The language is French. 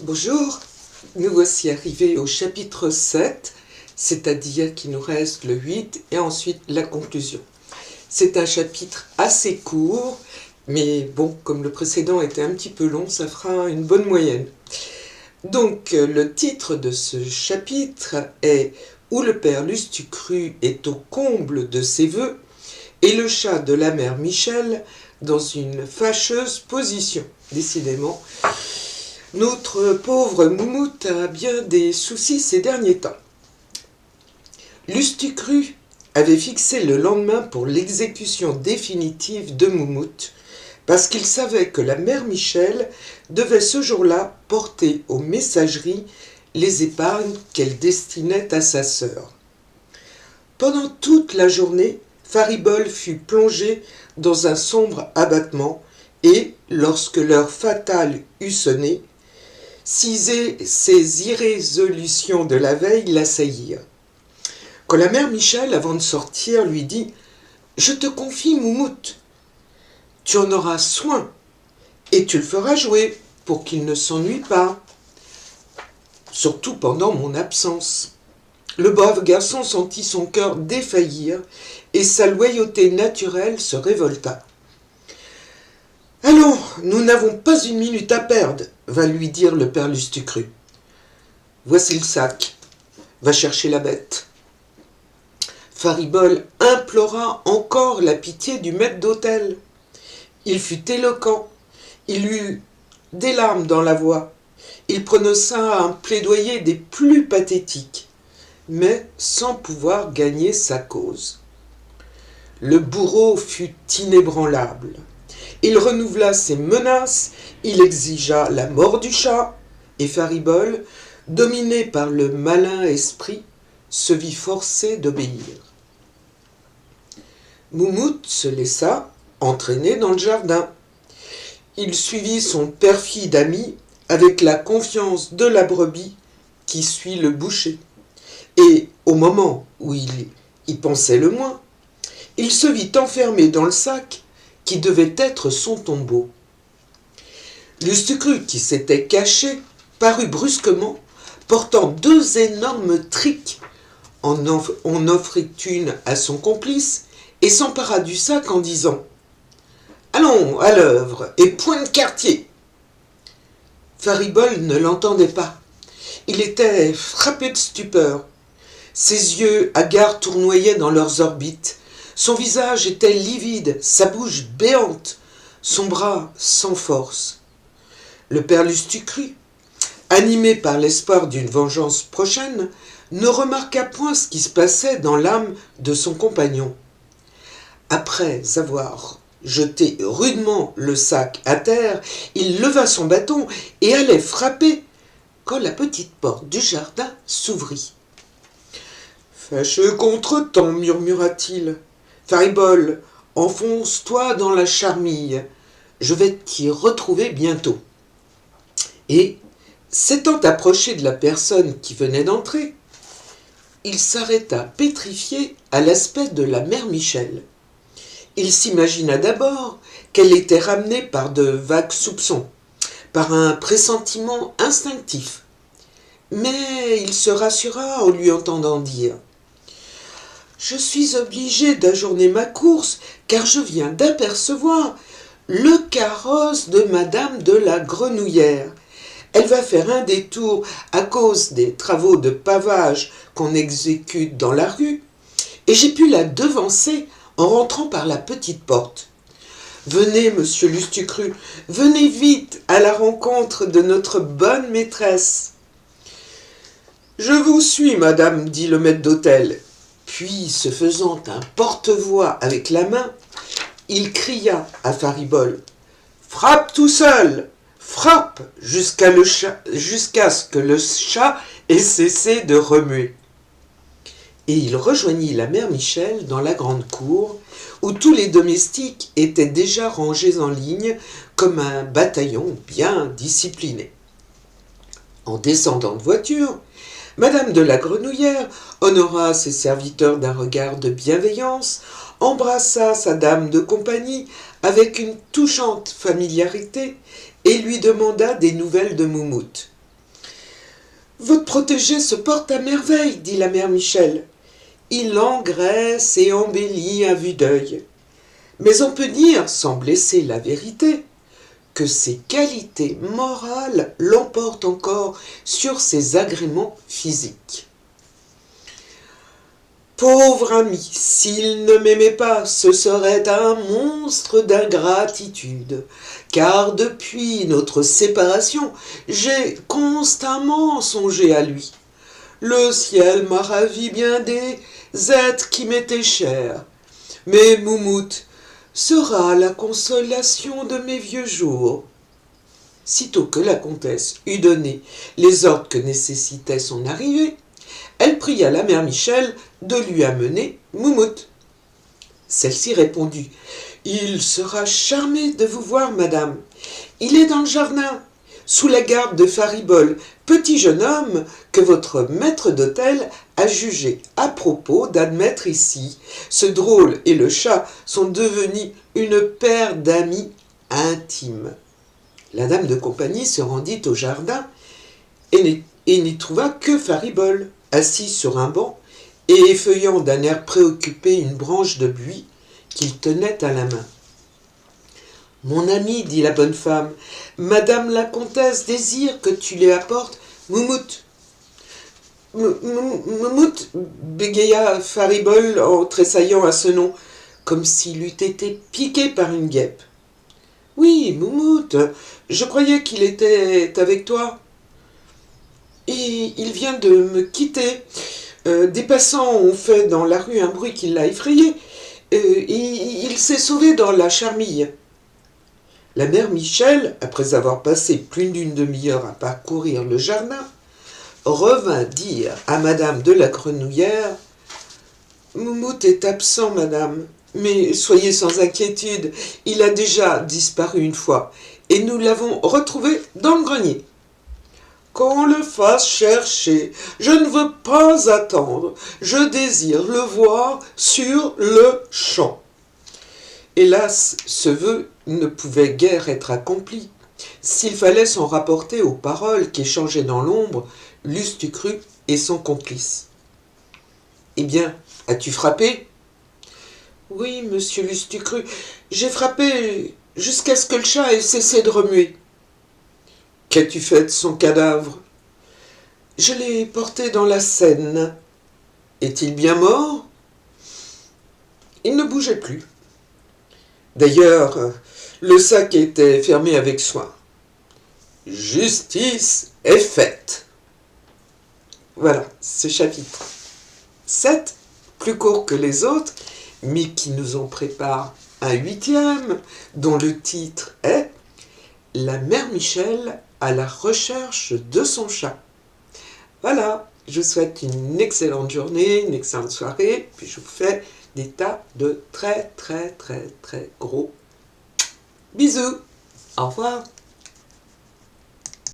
Bonjour, nous voici arrivés au chapitre 7, c'est-à-dire qu'il nous reste le 8 et ensuite la conclusion. C'est un chapitre assez court, mais bon, comme le précédent était un petit peu long, ça fera une bonne moyenne. Donc, le titre de ce chapitre est « Où le père Lustucru est au comble de ses vœux et le chat de la mère Michel dans une fâcheuse position ». Décidément, notre pauvre Moumoute a bien des soucis ces derniers temps. Lustucru avait fixé le lendemain pour l'exécution définitive de Moumoute, parce qu'il savait que la mère Michel devait ce jour-là porter aux messageries les épargnes qu'elle destinait à sa sœur. Pendant toute la journée, Faribol fut plongé dans un sombre abattement et, lorsque l'heure fatale eut sonné, ces irrésolutions de la veille l'assaillirent. Quand la mère Michel, avant de sortir, lui dit « Je te confie, Moumoute, tu en auras soin et tu le feras jouer pour qu'il ne s'ennuie pas, surtout pendant mon absence. » Le brave garçon sentit son cœur défaillir et sa loyauté naturelle se révolta. « Allons, nous n'avons pas une minute à perdre, » va lui dire le père Lustucru. « Voici le sac, va chercher la bête. » Faribol implora encore la pitié du maître d'hôtel. Il fut éloquent, il eut des larmes dans la voix, il prononça un plaidoyer des plus pathétiques, mais sans pouvoir gagner sa cause. Le bourreau fut inébranlable. Il renouvela ses menaces, il exigea la mort du chat, et Faribol, dominé par le malin esprit, se vit forcé d'obéir. Moumoute se laissa entraîner dans le jardin. Il suivit son perfide ami avec la confiance de la brebis qui suit le boucher. Et au moment où il y pensait le moins, il se vit enfermé dans le sac qui devait être son tombeau. Lustucru, qui s'était caché, parut brusquement, portant deux énormes triques, en offrit une à son complice et s'empara du sac en disant « Allons, à l'œuvre, et point de quartier !» Faribol ne l'entendait pas. Il était frappé de stupeur. Ses yeux hagards tournoyaient dans leurs orbites. Son visage était livide, sa bouche béante, son bras sans force. Le père Lustucru, animé par l'espoir d'une vengeance prochaine, ne remarqua point ce qui se passait dans l'âme de son compagnon. Après avoir jeté rudement le sac à terre, il leva son bâton et allait frapper quand la petite porte du jardin s'ouvrit. « Fâcheux contretemps, murmura-t-il. Faribol, enfonce-toi dans la charmille, je vais t'y retrouver bientôt. » Et, s'étant approché de la personne qui venait d'entrer, il s'arrêta pétrifié à l'aspect de la mère Michel. Il s'imagina d'abord qu'elle était ramenée par de vagues soupçons, par un pressentiment instinctif. Mais il se rassura en lui entendant dire « Je suis obligé d'ajourner ma course, car je viens d'apercevoir le carrosse de Madame de la Grenouillère. Elle va faire un détour à cause des travaux de pavage qu'on exécute dans la rue, et j'ai pu la devancer en rentrant par la petite porte. Venez, monsieur Lustucru, venez vite à la rencontre de notre bonne maîtresse. »« Je vous suis, madame, dit le maître d'hôtel. » Puis, se faisant un porte-voix avec la main, il cria à Faribol « Frappe tout seul ! Frappe jusqu'à ce que le chat ait cessé de remuer. » Et il rejoignit la mère Michel dans la grande cour, où tous les domestiques étaient déjà rangés en ligne comme un bataillon bien discipliné. En descendant de voiture, Madame de la Grenouillère honora ses serviteurs d'un regard de bienveillance, embrassa sa dame de compagnie avec une touchante familiarité et lui demanda des nouvelles de Moumoute. Votre protégé se porte à merveille, dit la mère Michel. Il engraisse et embellit à vue d'œil. Mais on peut dire, sans blesser la vérité, que ses qualités morales l'emportent encore sur ses agréments physiques. Pauvre ami, s'il ne m'aimait pas, ce serait un monstre d'ingratitude, car depuis notre séparation, j'ai constamment songé à lui. Le ciel m'a ravi bien des êtres qui m'étaient chers, mais Moumout sera la consolation de mes vieux jours. Sitôt que la comtesse eut donné les ordres que nécessitait son arrivée, elle pria la mère Michel de lui amener Moumout. Celle-ci répondit « Il sera charmé de vous voir, madame. Il est dans le jardin, sous la garde de Faribol, petit jeune homme que votre maître d'hôtel a jugé à propos d'admettre ici. Ce drôle et le chat sont devenus une paire d'amis intimes. » La dame de compagnie se rendit au jardin et n'y trouva que Faribol, assis sur un banc et effeuillant d'un air préoccupé une branche de buis qu'il tenait à la main. « Mon ami, dit la bonne femme, madame la comtesse désire que tu lui apportes Moumout. »« Moumout, bégaya Faribol en tressaillant à ce nom, comme s'il eût été piqué par une guêpe. « Oui, Moumout, je croyais qu'il était avec toi. Et il vient de me quitter. Des passants ont fait dans la rue un bruit qui l'a effrayé. Il s'est sauvé dans la charmille. » La mère Michel, après avoir passé plus d'une demi-heure à parcourir le jardin, revint dire à madame de la Grenouillère « Moumout est absent, madame, mais soyez sans inquiétude, il a déjà disparu une fois, et nous l'avons retrouvé dans le grenier. » « Qu'on le fasse chercher, je ne veux pas attendre, je désire le voir sur le champ. » Hélas, ce vœu ne pouvait guère être accompli, s'il fallait s'en rapporter aux paroles qu'échangeaient dans l'ombre Lustucru et son complice. « Eh bien, as-tu frappé ?»« Oui, monsieur Lustucru, j'ai frappé jusqu'à ce que le chat ait cessé de remuer. »« Qu'as-tu fait de son cadavre ?»« Je l'ai porté dans la Seine. »« Est-il bien mort ?»« Il ne bougeait plus. D'ailleurs, le sac était fermé avec soin. »« Justice est faite. » Voilà, ce chapitre 7, plus court que les autres, mais qui nous en prépare un 8e, dont le titre est « La mère Michel à la recherche de son chat ». Voilà, je vous souhaite une excellente journée, une excellente soirée, puis je vous fais des tas de très gros bisous. Au revoir.